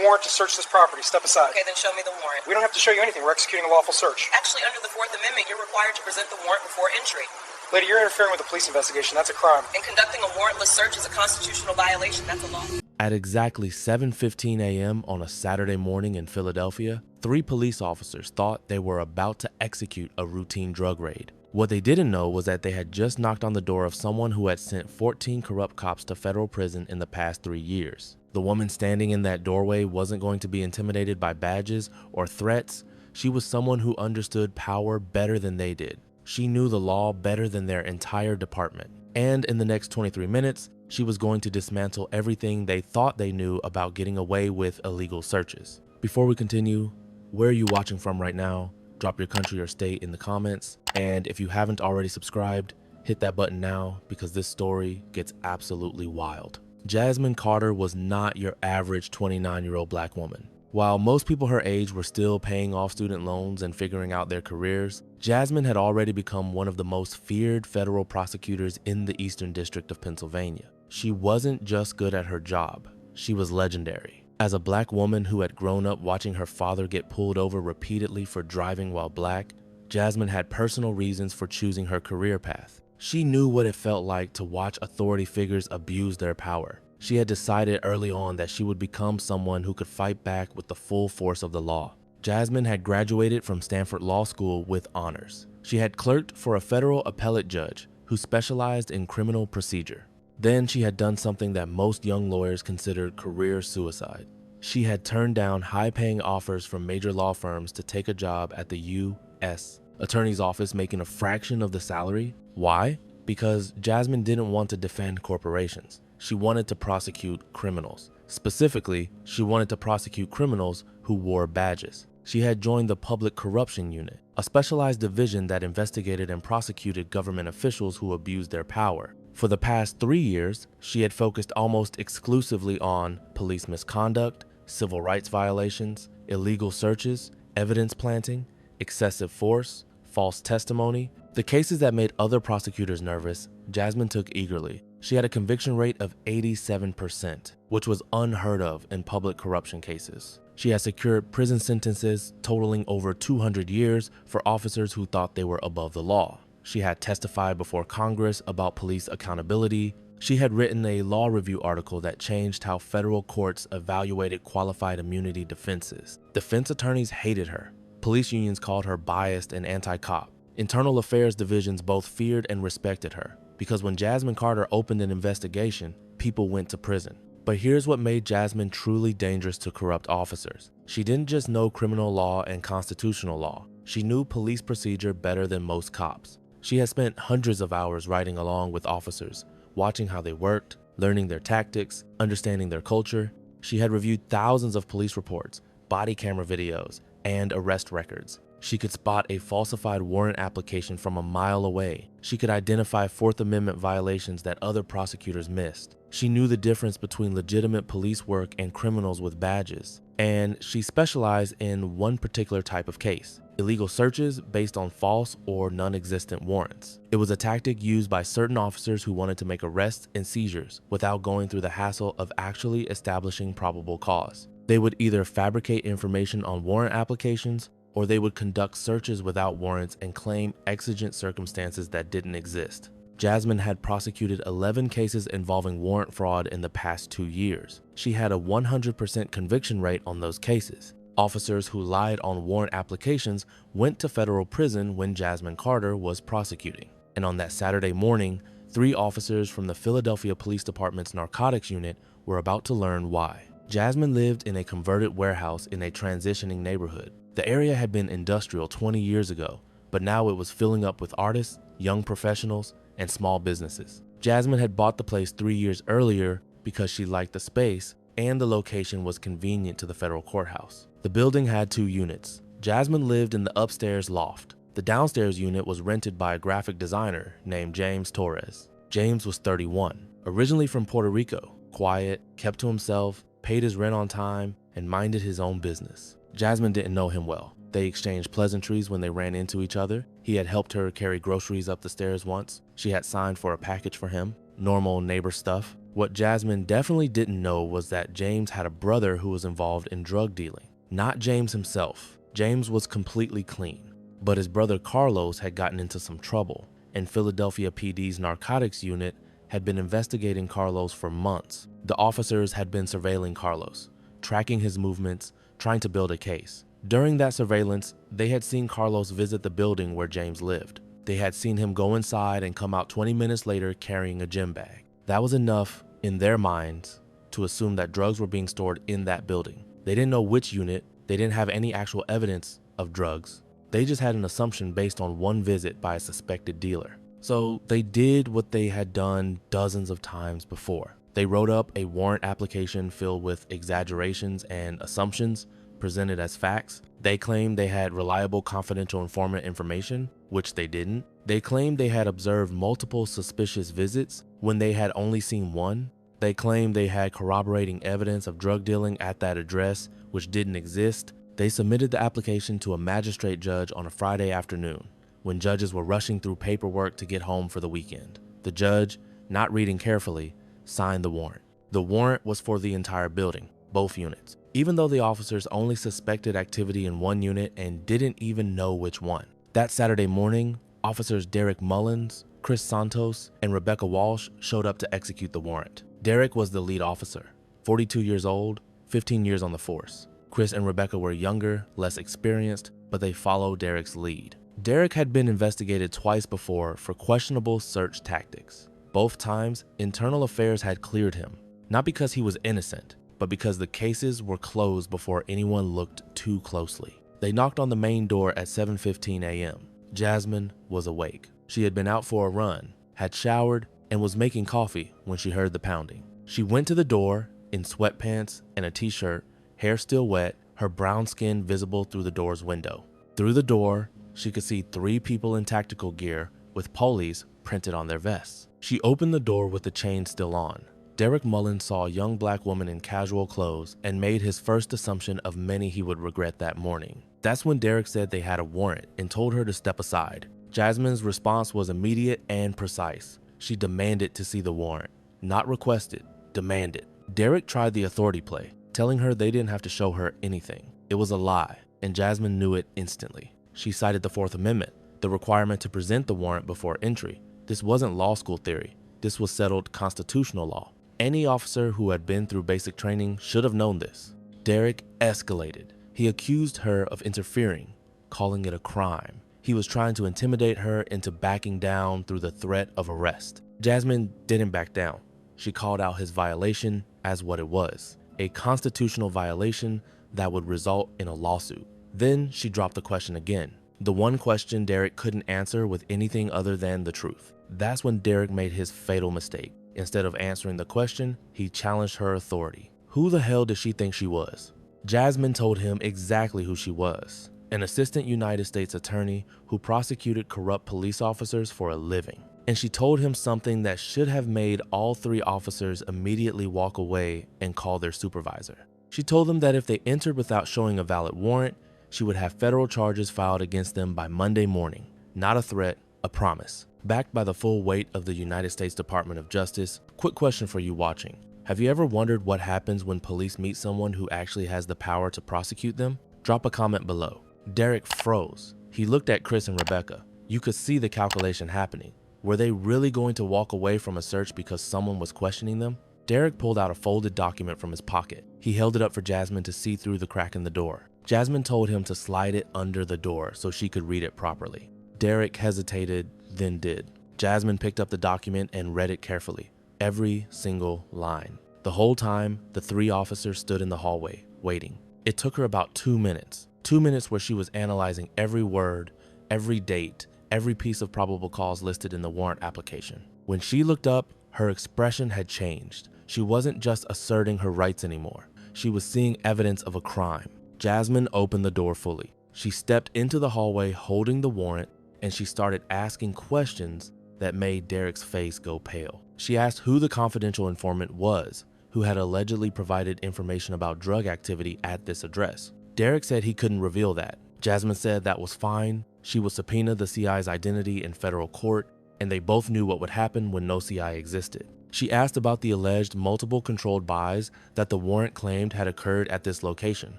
warrant to search this property. Step aside. Okay, then show me the warrant. We don't have to show you anything. We're executing a lawful search. Actually, under the Fourth Amendment, you're required to present the warrant before entry. Lady, you're interfering with a police investigation. That's a crime. And conducting a warrantless search is a constitutional violation. That's a law. At exactly 7:15 a.m. on a Saturday morning in Philadelphia, 3 police officers thought they were about to execute a routine drug raid. What they didn't know was that they had just knocked on the door of someone who had sent 14 corrupt cops to federal prison in the past 3 years. The woman standing in that doorway wasn't going to be intimidated by badges or threats. She was someone who understood power better than they did. She knew the law better than their entire department. And in the next 23 minutes, she was going to dismantle everything they thought they knew about getting away with illegal searches. Before we continue, where are you watching from right now? Drop your country or state in the comments. And if you haven't already subscribed, hit that button now because this story gets absolutely wild. Jasmine Carter was not your average 29-year-old black woman. While most people her age were still paying off student loans and figuring out their careers, Jasmine had already become one of the most feared federal prosecutors in the Eastern District of Pennsylvania. She wasn't just good at her job, she was legendary. As a black woman who had grown up watching her father get pulled over repeatedly for driving while black, Jasmine had personal reasons for choosing her career path. She knew what it felt like to watch authority figures abuse their power. She had decided early on that she would become someone who could fight back with the full force of the law. Jasmine had graduated from Stanford Law School with honors. She had clerked for a federal appellate judge who specialized in criminal procedure. Then she had done something that most young lawyers considered career suicide. She had turned down high-paying offers from major law firms to take a job at the U.S. Attorney's office making a fraction of the salary. Why? Because Jasmine didn't want to defend corporations. She wanted to prosecute criminals. Specifically, she wanted to prosecute criminals who wore badges. She had joined the Public Corruption Unit, a specialized division that investigated and prosecuted government officials who abused their power. For the past 3 years, she had focused almost exclusively on police misconduct, civil rights violations, illegal searches, evidence planting, excessive force, false testimony. The cases that made other prosecutors nervous, Jasmine took eagerly. She had a conviction rate of 87%, which was unheard of in public corruption cases. She had secured prison sentences totaling over 200 years for officers who thought they were above the law. She had testified before Congress about police accountability. She had written a law review article that changed how federal courts evaluated qualified immunity defenses. Defense attorneys hated her. Police unions called her biased and anti-cop. Internal affairs divisions both feared and respected her, because when Jasmine Carter opened an investigation, people went to prison. But here's what made Jasmine truly dangerous to corrupt officers. She didn't just know criminal law and constitutional law. She knew police procedure better than most cops. She had spent hundreds of hours riding along with officers, watching how they worked, learning their tactics, understanding their culture. She had reviewed thousands of police reports, body camera videos, and arrest records. She could spot a falsified warrant application from a mile away. She could identify Fourth Amendment violations that other prosecutors missed. She knew the difference between legitimate police work and criminals with badges. And she specialized in one particular type of case: illegal searches based on false or non-existent warrants. It was a tactic used by certain officers who wanted to make arrests and seizures without going through the hassle of actually establishing probable cause. They would either fabricate information on warrant applications, or they would conduct searches without warrants and claim exigent circumstances that didn't exist. Jasmine had prosecuted 11 cases involving warrant fraud in the past 2 years. She had a 100% conviction rate on those cases. Officers who lied on warrant applications went to federal prison when Jasmine Carter was prosecuting. And on that Saturday morning, 3 officers from the Philadelphia Police Department's narcotics unit were about to learn why. Jasmine lived in a converted warehouse in a transitioning neighborhood. The area had been industrial 20 years ago, but now it was filling up with artists, young professionals, and small businesses. Jasmine had bought the place 3 years earlier because she liked the space and the location was convenient to the federal courthouse. The building had 2 units. Jasmine lived in the upstairs loft. The downstairs unit was rented by a graphic designer named James Torres. James was 31, originally from Puerto Rico, quiet, kept to himself, paid his rent on time, and minded his own business. Jasmine didn't know him well. They exchanged pleasantries when they ran into each other. He had helped her carry groceries up the stairs once. She had signed for a package for him. normal neighbor stuff. What Jasmine definitely didn't know was that James had a brother who was involved in drug dealing. Not James himself. James was completely clean, but his brother Carlos had gotten into some trouble, and Philadelphia PD's narcotics unit had been investigating Carlos for months. The officers had been surveilling Carlos, tracking his movements, trying to build a case. During that surveillance, they had seen Carlos visit the building where James lived. They had seen him go inside and come out 20 minutes later carrying a gym bag. That was enough, in their minds, to assume that drugs were being stored in that building. They didn't know which unit, they didn't have any actual evidence of drugs. They just had an assumption based on one visit by a suspected dealer. So they did what they had done dozens of times before. They wrote up a warrant application filled with exaggerations and assumptions presented as facts. They claimed they had reliable confidential informant information, which they didn't. They claimed they had observed multiple suspicious visits when they had only seen one. They claimed they had corroborating evidence of drug dealing at that address, which didn't exist. They submitted the application to a magistrate judge on a Friday afternoon, when judges were rushing through paperwork to get home for the weekend. The judge, not reading carefully, signed the warrant. The warrant was for the entire building, both units, even though the officers only suspected activity in one unit and didn't even know which one. That Saturday morning, officers Derek Mullins, Chris Santos, and Rebecca Walsh showed up to execute the warrant. Derek was the lead officer, 42 years old, 15 years on the force. Chris and Rebecca were younger, less experienced, but they followed Derek's lead. Derek had been investigated twice before for questionable search tactics. Both times, internal affairs had cleared him, not because he was innocent, but because the cases were closed before anyone looked too closely. They knocked on the main door at 7:15 a.m. Jasmine was awake. She had been out for a run, had showered, and was making coffee when she heard the pounding. She went to the door in sweatpants and a t-shirt, hair still wet, her brown skin visible through the door's window. Through the door, she could see 3 people in tactical gear with police printed on their vests. She opened the door with the chain still on. Derek Mullins saw a young black woman in casual clothes and made his first assumption of many he would regret that morning. That's when Derek said they had a warrant and told her to step aside. Jasmine's response was immediate and precise. She demanded to see the warrant. Not requested, demanded. Derek tried the authority play, telling her they didn't have to show her anything. It was a lie, and Jasmine knew it instantly. She cited the 4th Amendment, the requirement to present the warrant before entry. This wasn't law school theory. This was settled constitutional law. Any officer who had been through basic training should have known this. Derek escalated. He accused her of interfering, calling it a crime. He was trying to intimidate her into backing down through the threat of arrest. Jasmine didn't back down. She called out his violation as what it was, a constitutional violation that would result in a lawsuit. Then she dropped the question again, the one question Derek couldn't answer with anything other than the truth. That's when Derek made his fatal mistake. Instead of answering the question, he challenged her authority. Who the hell did she think she was? Jasmine told him exactly who she was, an assistant United States attorney who prosecuted corrupt police officers for a living. And she told him something that should have made all 3 officers immediately walk away and call their supervisor. She told them that if they entered without showing a valid warrant, she would have federal charges filed against them by Monday morning. Not a threat, a promise. Backed by the full weight of the United States Department of Justice. Quick question for you watching. Have you ever wondered what happens when police meet someone who actually has the power to prosecute them? Drop a comment below. Derek froze. He looked at Chris and Rebecca. You could see the calculation happening. Were they really going to walk away from a search because someone was questioning them? Derek pulled out a folded document from his pocket. He held it up for Jasmine to see through the crack in the door. Jasmine told him to slide it under the door so she could read it properly. Derek hesitated, then did. Jasmine picked up the document and read it carefully, every single line. The whole time, the 3 officers stood in the hallway, waiting. It took her about 2 minutes. 2 minutes where she was analyzing every word, every date, every piece of probable cause listed in the warrant application. When she looked up, her expression had changed. She wasn't just asserting her rights anymore. She was seeing evidence of a crime. Jasmine opened the door fully. She stepped into the hallway holding the warrant, and she started asking questions that made Derek's face go pale. She asked who the confidential informant was, who had allegedly provided information about drug activity at this address. Derek said he couldn't reveal that. Jasmine said that was fine. She would subpoena the CI's identity in federal court, and they both knew what would happen when no CI existed. She asked about the alleged multiple controlled buys that the warrant claimed had occurred at this location.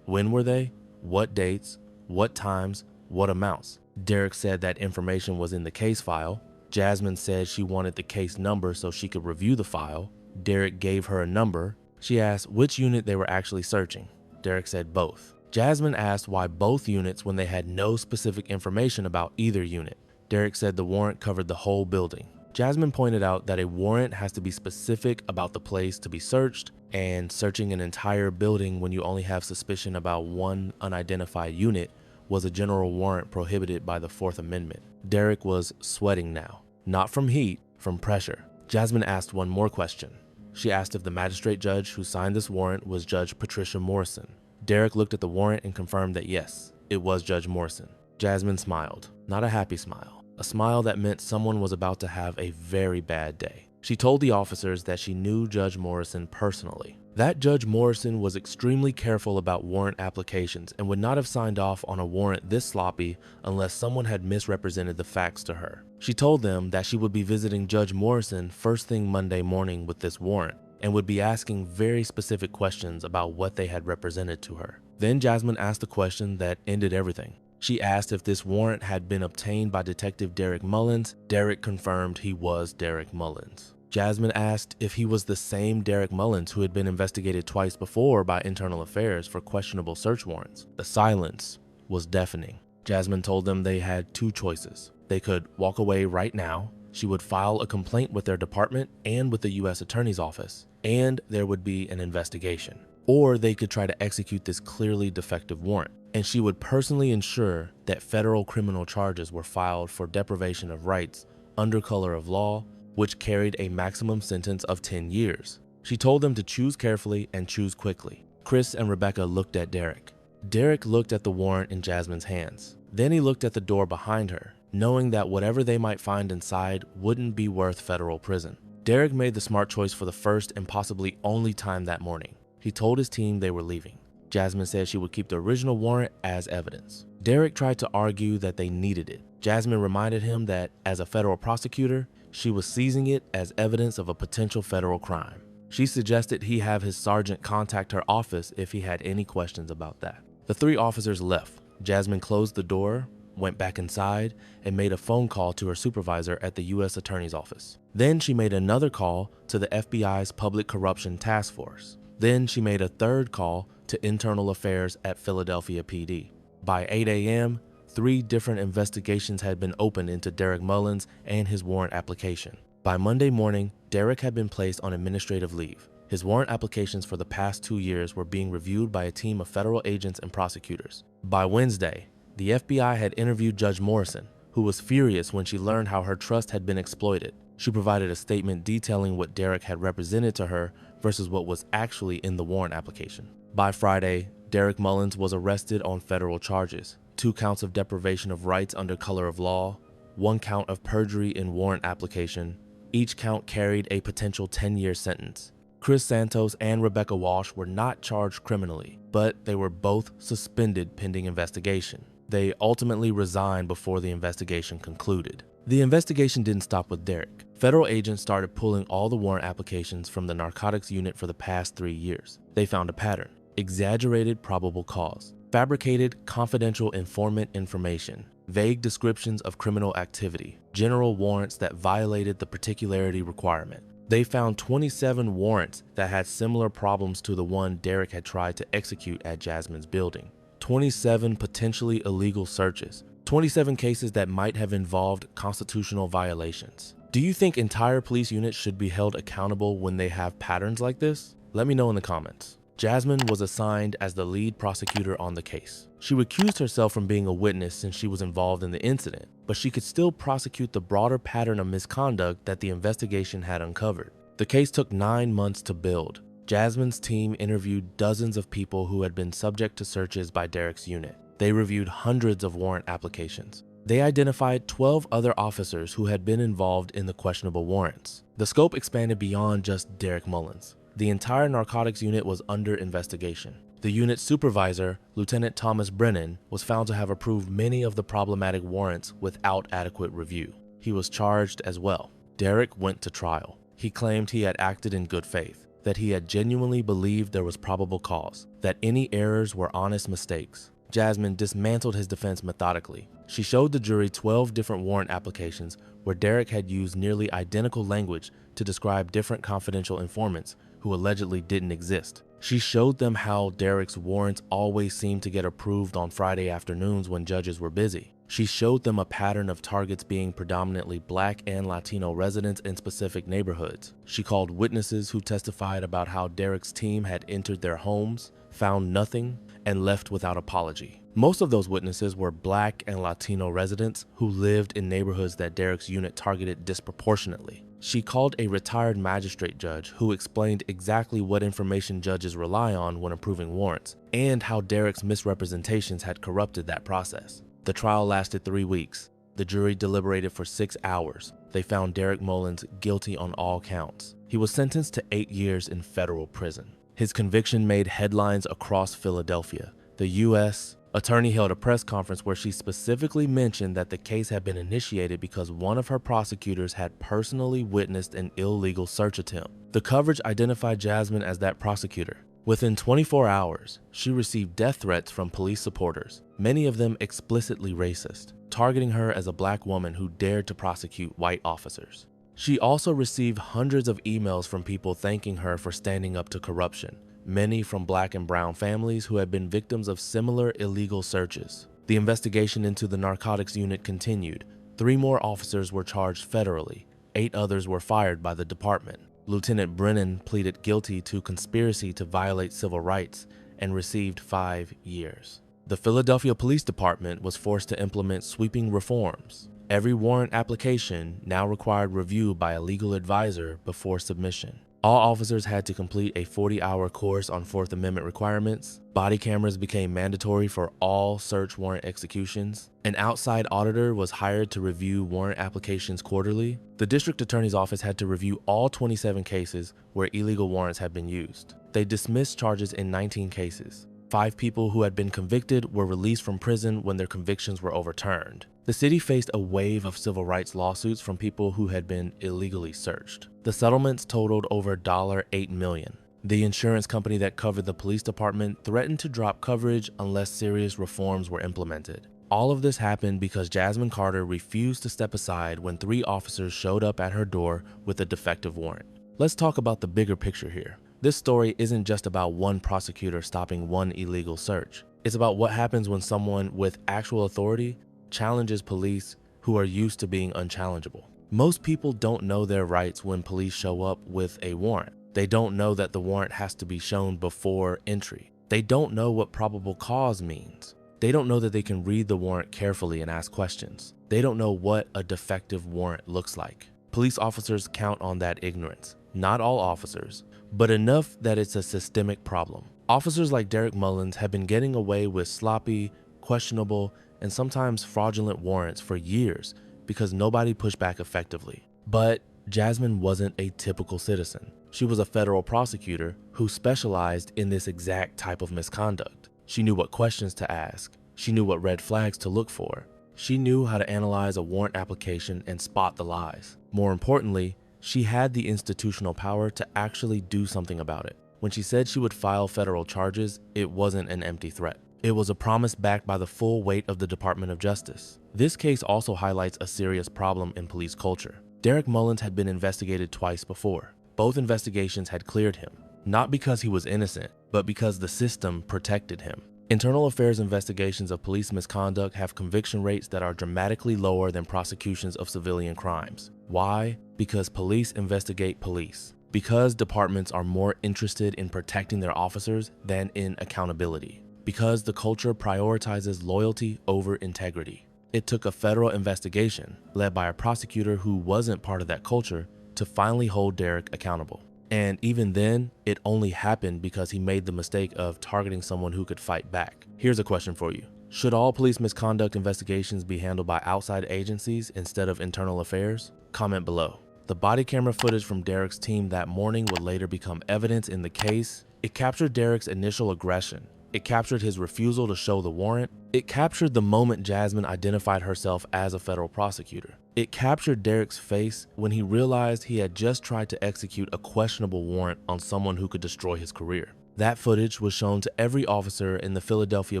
When were they? What dates? What times? What amounts? Derek said that information was in the case file. Jasmine said she wanted the case number so she could review the file. Derek gave her a number. She asked which unit they were actually searching. Derek said both. Jasmine asked why both units when they had no specific information about either unit. Derek said the warrant covered the whole building. Jasmine pointed out that a warrant has to be specific about the place to be searched, and searching an entire building when you only have suspicion about one unidentified unit was a general warrant prohibited by the Fourth Amendment. Derek was sweating now, not from heat, from pressure. Jasmine asked one more question. She asked if the magistrate judge who signed this warrant was Judge Patricia Morrison. Derek looked at the warrant and confirmed that yes, it was Judge Morrison. Jasmine smiled, not a happy smile, a smile that meant someone was about to have a very bad day. She told the officers that she knew Judge Morrison personally. That Judge Morrison was extremely careful about warrant applications and would not have signed off on a warrant this sloppy unless someone had misrepresented the facts to her. She told them that she would be visiting Judge Morrison first thing Monday morning with this warrant and would be asking very specific questions about what they had represented to her. Then Jasmine asked a question that ended everything. She asked if this warrant had been obtained by Detective Derek Mullins. Derek confirmed he was Derek Mullins. Jasmine asked if he was the same Derek Mullins who had been investigated twice before by Internal Affairs for questionable search warrants. The silence was deafening. Jasmine told them they had two choices. They could walk away right now. She would file a complaint with their department and with the U.S. Attorney's Office, and there would be an investigation. Or they could try to execute this clearly defective warrant, and she would personally ensure that federal criminal charges were filed for deprivation of rights under color of law, which carried a maximum sentence of 10 years. She told them to choose carefully and choose quickly. Chris and Rebecca looked at Derek. Derek looked at the warrant in Jasmine's hands. Then he looked at the door behind her, knowing that whatever they might find inside wouldn't be worth federal prison. Derek made the smart choice for the first and possibly only time that morning. He told his team they were leaving. Jasmine said she would keep the original warrant as evidence. Derek tried to argue that they needed it. Jasmine reminded him that, as a federal prosecutor, she was seizing it as evidence of a potential federal crime. She suggested he have his sergeant contact her office if he had any questions about that. The three officers left. Jasmine closed the door, went back inside, and made a phone call to her supervisor at the U.S. Attorney's Office. Then she made another call to the FBI's Public Corruption Task Force. Then she made a third call to Internal Affairs at Philadelphia PD. By 8 a.m., 3 different investigations had been opened into Derek Mullins and his warrant application. By Monday morning, Derek had been placed on administrative leave. His warrant applications for the past 2 years were being reviewed by a team of federal agents and prosecutors. By Wednesday, the FBI had interviewed Judge Morrison, who was furious when she learned how her trust had been exploited. She provided a statement detailing what Derek had represented to her versus what was actually in the warrant application. By Friday, Derek Mullins was arrested on federal charges: 2 counts of deprivation of rights under color of law, 1 count of perjury in warrant application. Each count carried a potential 10-year sentence. Chris Santos and Rebecca Walsh were not charged criminally, but they were both suspended pending investigation. They ultimately resigned before the investigation concluded. The investigation didn't stop with Derek. Federal agents started pulling all the warrant applications from the narcotics unit for the past 3 years. They found a pattern: exaggerated probable cause, fabricated confidential informant information, vague descriptions of criminal activity, general warrants that violated the particularity requirement. They found 27 warrants that had similar problems to the one Derek had tried to execute at Jasmine's building. 27 potentially illegal searches. 27 cases that might have involved constitutional violations. Do you think entire police units should be held accountable when they have patterns like this? Let me know in the comments. Jasmine was assigned as the lead prosecutor on the case. She recused herself from being a witness since she was involved in the incident, but she could still prosecute the broader pattern of misconduct that the investigation had uncovered. The case took 9 months to build. Jasmine's team interviewed dozens of people who had been subject to searches by Derek's unit. They reviewed hundreds of warrant applications. They identified 12 other officers who had been involved in the questionable warrants. The scope expanded beyond just Derek Mullins. The entire narcotics unit was under investigation. The unit's supervisor, Lieutenant Thomas Brennan, was found to have approved many of the problematic warrants without adequate review. he was charged as well. Derek went to trial. He claimed he had acted in good faith, that he had genuinely believed there was probable cause, that any errors were honest mistakes. Jasmine dismantled his defense methodically. She showed the jury 12 different warrant applications where Derek had used nearly identical language to describe different confidential informants who allegedly didn't exist. She showed them how Derek's warrants always seemed to get approved on Friday afternoons when judges were busy. She showed them a pattern of targets being predominantly Black and Latino residents in specific neighborhoods. She called witnesses who testified about how Derek's team had entered their homes, found nothing, and left without apology. Most of those witnesses were Black and Latino residents who lived in neighborhoods that Derek's unit targeted disproportionately. She called a retired magistrate judge who explained exactly what information judges rely on when approving warrants, and how Derek's misrepresentations had corrupted that process. The trial lasted 3 weeks. The jury deliberated for 6 hours. They found Derek Mullins guilty on all counts. He was sentenced to 8 years in federal prison. His conviction made headlines across Philadelphia. The U.S. attorney held a press conference where she specifically mentioned that the case had been initiated because one of her prosecutors had personally witnessed an illegal search attempt. The coverage identified Jasmine as that prosecutor. Within 24 hours, she received death threats from police supporters, many of them explicitly racist, targeting her as a Black woman who dared to prosecute white officers. She also received hundreds of emails from people thanking her for standing up to corruption, many from Black and brown families who had been victims of similar illegal searches. The investigation into the narcotics unit continued. 3 more officers were charged federally. 8 others were fired by the department. Lieutenant Brennan pleaded guilty to conspiracy to violate civil rights and received 5 years. The Philadelphia Police Department was forced to implement sweeping reforms. Every warrant application now required review by a legal advisor before submission. All officers had to complete a 40-hour course on Fourth Amendment requirements. Body cameras became mandatory for all search warrant executions. An outside auditor was hired to review warrant applications quarterly. The district attorney's office had to review all 27 cases where illegal warrants had been used. They dismissed charges in 19 cases. 5 people who had been convicted were released from prison when their convictions were overturned. The city faced a wave of civil rights lawsuits from people who had been illegally searched. The settlements totaled over $8 million. The insurance company that covered the police department threatened to drop coverage unless serious reforms were implemented. All of this happened because Jasmine Carter refused to step aside when 3 officers showed up at her door with a defective warrant. Let's talk about the bigger picture here. This story isn't just about one prosecutor stopping one illegal search. It's about what happens when someone with actual authority challenges police who are used to being unchallengeable. Most people don't know their rights when police show up with a warrant. They don't know that the warrant has to be shown before entry. They don't know what probable cause means. They don't know that they can read the warrant carefully and ask questions. They don't know what a defective warrant looks like. Police officers count on that ignorance. Not all officers, but enough that it's a systemic problem. Officers like Derek Mullins have been getting away with sloppy, questionable, and sometimes fraudulent warrants for years because nobody pushed back effectively. But Jasmine wasn't a typical citizen. She was a federal prosecutor who specialized in this exact type of misconduct. She knew what questions to ask. She knew what red flags to look for. She knew how to analyze a warrant application and spot the lies. More importantly, she had the institutional power to actually do something about it. When she said she would file federal charges, it wasn't an empty threat. It was a promise backed by the full weight of the Department of Justice. This case also highlights a serious problem in police culture. Derek Mullins had been investigated twice before. Both investigations had cleared him, not because he was innocent, but because the system protected him. Internal affairs investigations of police misconduct have conviction rates that are dramatically lower than prosecutions of civilian crimes. Why? Because police investigate police. Because departments are more interested in protecting their officers than in accountability. Because the culture prioritizes loyalty over integrity. It took a federal investigation, led by a prosecutor who wasn't part of that culture, to finally hold Derek accountable. And even then, it only happened because he made the mistake of targeting someone who could fight back. Here's a question for you. Should all police misconduct investigations be handled by outside agencies instead of internal affairs? Comment below. The body camera footage from Derek's team that morning would later become evidence in the case. It captured Derek's initial aggression. It captured his refusal to show the warrant. It captured the moment Jasmine identified herself as a federal prosecutor. It captured Derek's face when he realized he had just tried to execute a questionable warrant on someone who could destroy his career. That footage was shown to every officer in the Philadelphia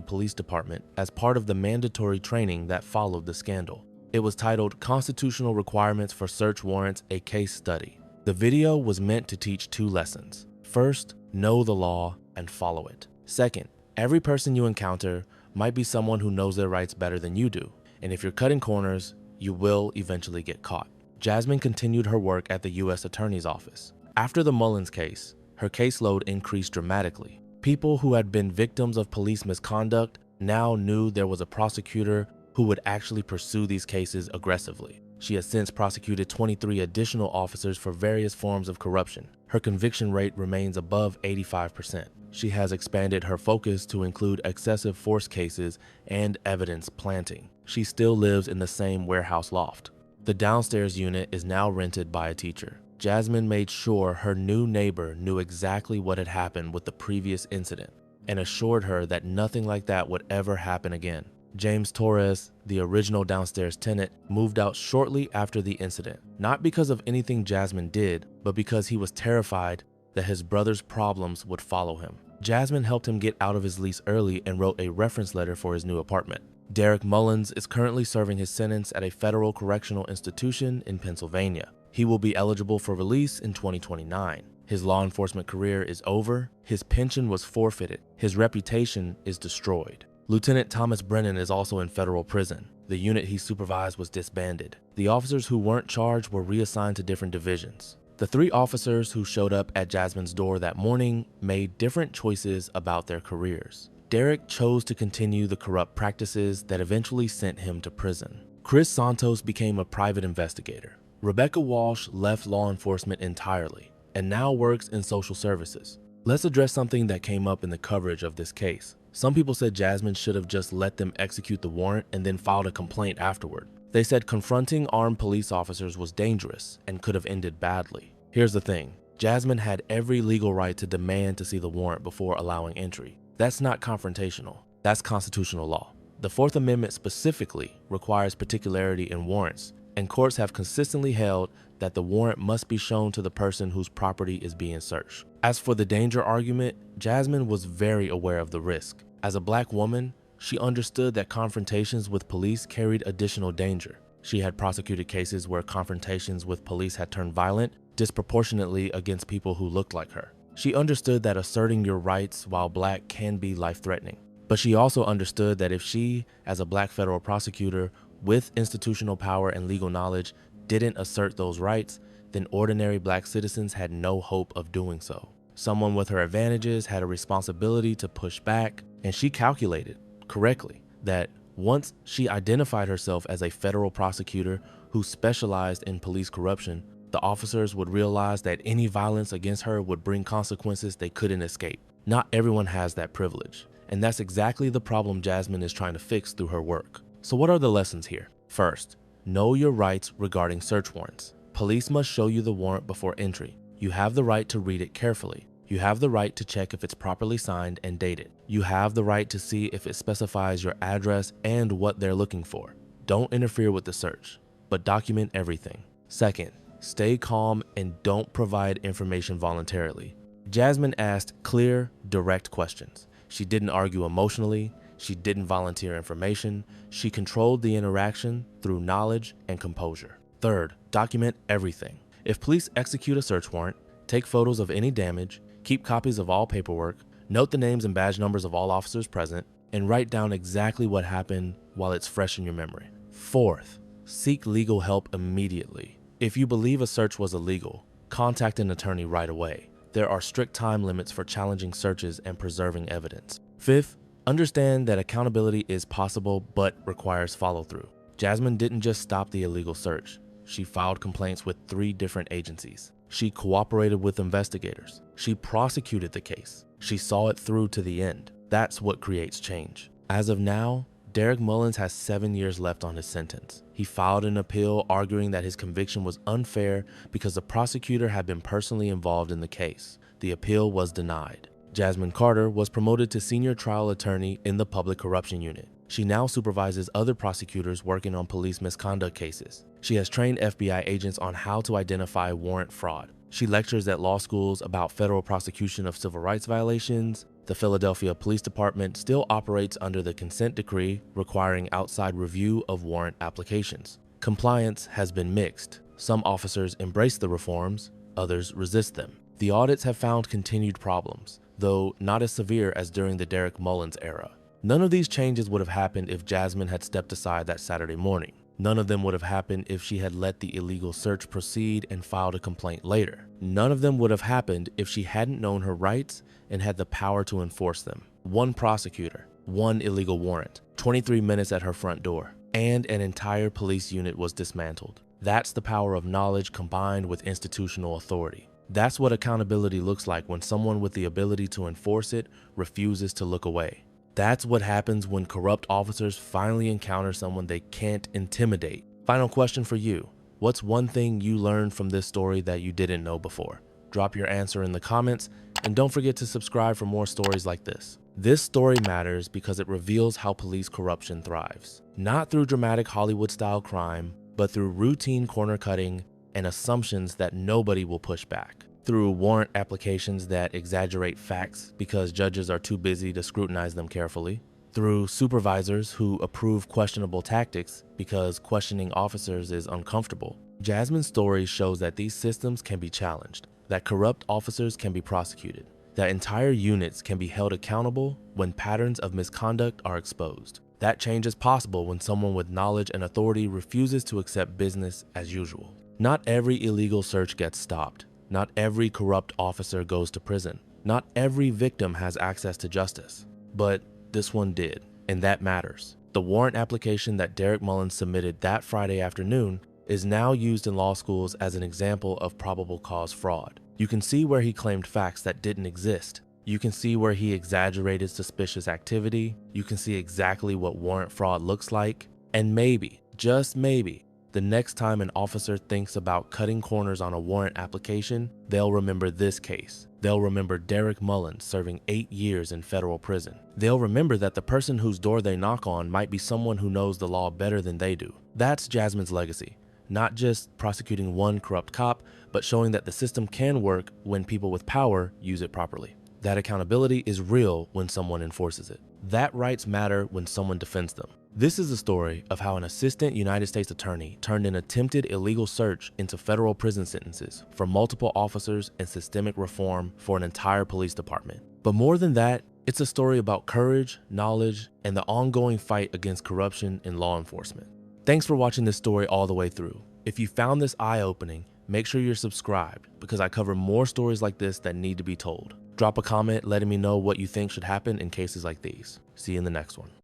Police Department as part of the mandatory training that followed the scandal. It was titled Constitutional Requirements for Search Warrants, a Case Study. The video was meant to teach two lessons. First, know the law and follow it. Second, every person you encounter might be someone who knows their rights better than you do, and if you're cutting corners, you will eventually get caught. Jasmine continued her work at the U.S. Attorney's Office. After the Mullins case, her caseload increased dramatically. People who had been victims of police misconduct now knew there was a prosecutor who would actually pursue these cases aggressively. She has since prosecuted 23 additional officers for various forms of corruption. Her conviction rate remains above 85%. She has expanded her focus to include excessive force cases and evidence planting. She still lives in the same warehouse loft. The downstairs unit is now rented by a teacher. Jasmine made sure her new neighbor knew exactly what had happened with the previous incident and assured her that nothing like that would ever happen again. James Torres, the original downstairs tenant, moved out shortly after the incident, not because of anything Jasmine did, but because he was terrified that his brother's problems would follow him. Jasmine helped him get out of his lease early and wrote a reference letter for his new apartment. Derek Mullins is currently serving his sentence at a federal correctional institution in Pennsylvania. He will be eligible for release in 2029. His law enforcement career is over, his pension was forfeited, his reputation is destroyed. Lieutenant Thomas Brennan is also in federal prison. The unit he supervised was disbanded. The officers who weren't charged were reassigned to different divisions. The three officers who showed up at Jasmine's door that morning made different choices about their careers. Derek chose to continue the corrupt practices that eventually sent him to prison. Chris Santos became a private investigator. Rebecca Walsh left law enforcement entirely and now works in social services. Let's address something that came up in the coverage of this case. Some people said Jasmine should have just let them execute the warrant and then filed a complaint afterward. They said confronting armed police officers was dangerous and could have ended badly. Here's the thing, Jasmine had every legal right to demand to see the warrant before allowing entry. That's not confrontational, that's constitutional law. The Fourth Amendment specifically requires particularity in warrants, and courts have consistently held that the warrant must be shown to the person whose property is being searched. As for the danger argument, Jasmine was very aware of the risk. As a black woman, she understood that confrontations with police carried additional danger. She had prosecuted cases where confrontations with police had turned violent, disproportionately against people who looked like her. She understood that asserting your rights while black can be life-threatening. But she also understood that if she, as a black federal prosecutor with institutional power and legal knowledge, didn't assert those rights, then ordinary black citizens had no hope of doing so. Someone with her advantages had a responsibility to push back, and she calculated correctly that once she identified herself as a federal prosecutor who specialized in police corruption, the officers would realize that any violence against her would bring consequences they couldn't escape. Not everyone has that privilege, and that's exactly the problem Jasmine is trying to fix through her work. So what are the lessons here? First, know your rights regarding search warrants. Police must show you the warrant before entry. You have the right to read it carefully. You have the right to check if it's properly signed and dated. You have the right to see if it specifies your address and what they're looking for. Don't interfere with the search, but document everything. Second, stay calm and don't provide information voluntarily. Jasmine asked clear, direct questions. She didn't argue emotionally. She didn't volunteer information. She controlled the interaction through knowledge and composure. Third, document everything. If police execute a search warrant, take photos of any damage, keep copies of all paperwork, note the names and badge numbers of all officers present, and write down exactly what happened while it's fresh in your memory. Fourth, seek legal help immediately. If you believe a search was illegal, contact an attorney right away. There are strict time limits for challenging searches and preserving evidence. Fifth, understand that accountability is possible but requires follow-through. Jasmine didn't just stop the illegal search. She filed complaints with 3 different agencies. She cooperated with investigators. She prosecuted the case. She saw it through to the end. That's what creates change. As of now, Derek Mullins has 7 years left on his sentence. He filed an appeal arguing that his conviction was unfair because the prosecutor had been personally involved in the case. The appeal was denied. Jasmine Carter was promoted to senior trial attorney in the public corruption unit. She now supervises other prosecutors working on police misconduct cases. She has trained FBI agents on how to identify warrant fraud. She lectures at law schools about federal prosecution of civil rights violations. The Philadelphia Police Department still operates under the consent decree requiring outside review of warrant applications. Compliance has been mixed. Some officers embrace the reforms, others resist them. The audits have found continued problems, though not as severe as during the Derek Mullins era. None of these changes would have happened if Jasmine had stepped aside that Saturday morning. None of them would have happened if she had let the illegal search proceed and filed a complaint later. None of them would have happened if she hadn't known her rights and had the power to enforce them. One prosecutor, one illegal warrant, 23 minutes at her front door, and an entire police unit was dismantled. That's the power of knowledge combined with institutional authority. That's what accountability looks like when someone with the ability to enforce it refuses to look away. That's what happens when corrupt officers finally encounter someone they can't intimidate. Final question for you. What's one thing you learned from this story that you didn't know before? Drop your answer in the comments, and don't forget to subscribe for more stories like this. This story matters because it reveals how police corruption thrives. Not through dramatic Hollywood-style crime, but through routine corner cutting and assumptions that nobody will push back. Through warrant applications that exaggerate facts because judges are too busy to scrutinize them carefully. Through supervisors who approve questionable tactics because questioning officers is uncomfortable. Jasmine's story shows that these systems can be challenged, that corrupt officers can be prosecuted, that entire units can be held accountable when patterns of misconduct are exposed. That change is possible when someone with knowledge and authority refuses to accept business as usual. Not every illegal search gets stopped. Not every corrupt officer goes to prison. Not every victim has access to justice. But this one did, and that matters. The warrant application that Derek Mullins submitted that Friday afternoon is now used in law schools as an example of probable cause fraud. You can see where he claimed facts that didn't exist. You can see where he exaggerated suspicious activity. You can see exactly what warrant fraud looks like. And maybe, just maybe, the next time an officer thinks about cutting corners on a warrant application, they'll remember this case. They'll remember Derek Mullins serving 8 years in federal prison. They'll remember that the person whose door they knock on might be someone who knows the law better than they do. That's Jasmine's legacy. Not just prosecuting one corrupt cop, but showing that the system can work when people with power use it properly. That accountability is real when someone enforces it. That rights matter when someone defends them. This is a story of how an assistant United States attorney turned an attempted illegal search into federal prison sentences for multiple officers and systemic reform for an entire police department. But more than that, it's a story about courage, knowledge, and the ongoing fight against corruption in law enforcement. Thanks for watching this story all the way through. If you found this eye-opening, make sure you're subscribed because I cover more stories like this that need to be told. Drop a comment letting me know what you think should happen in cases like these. See you in the next one.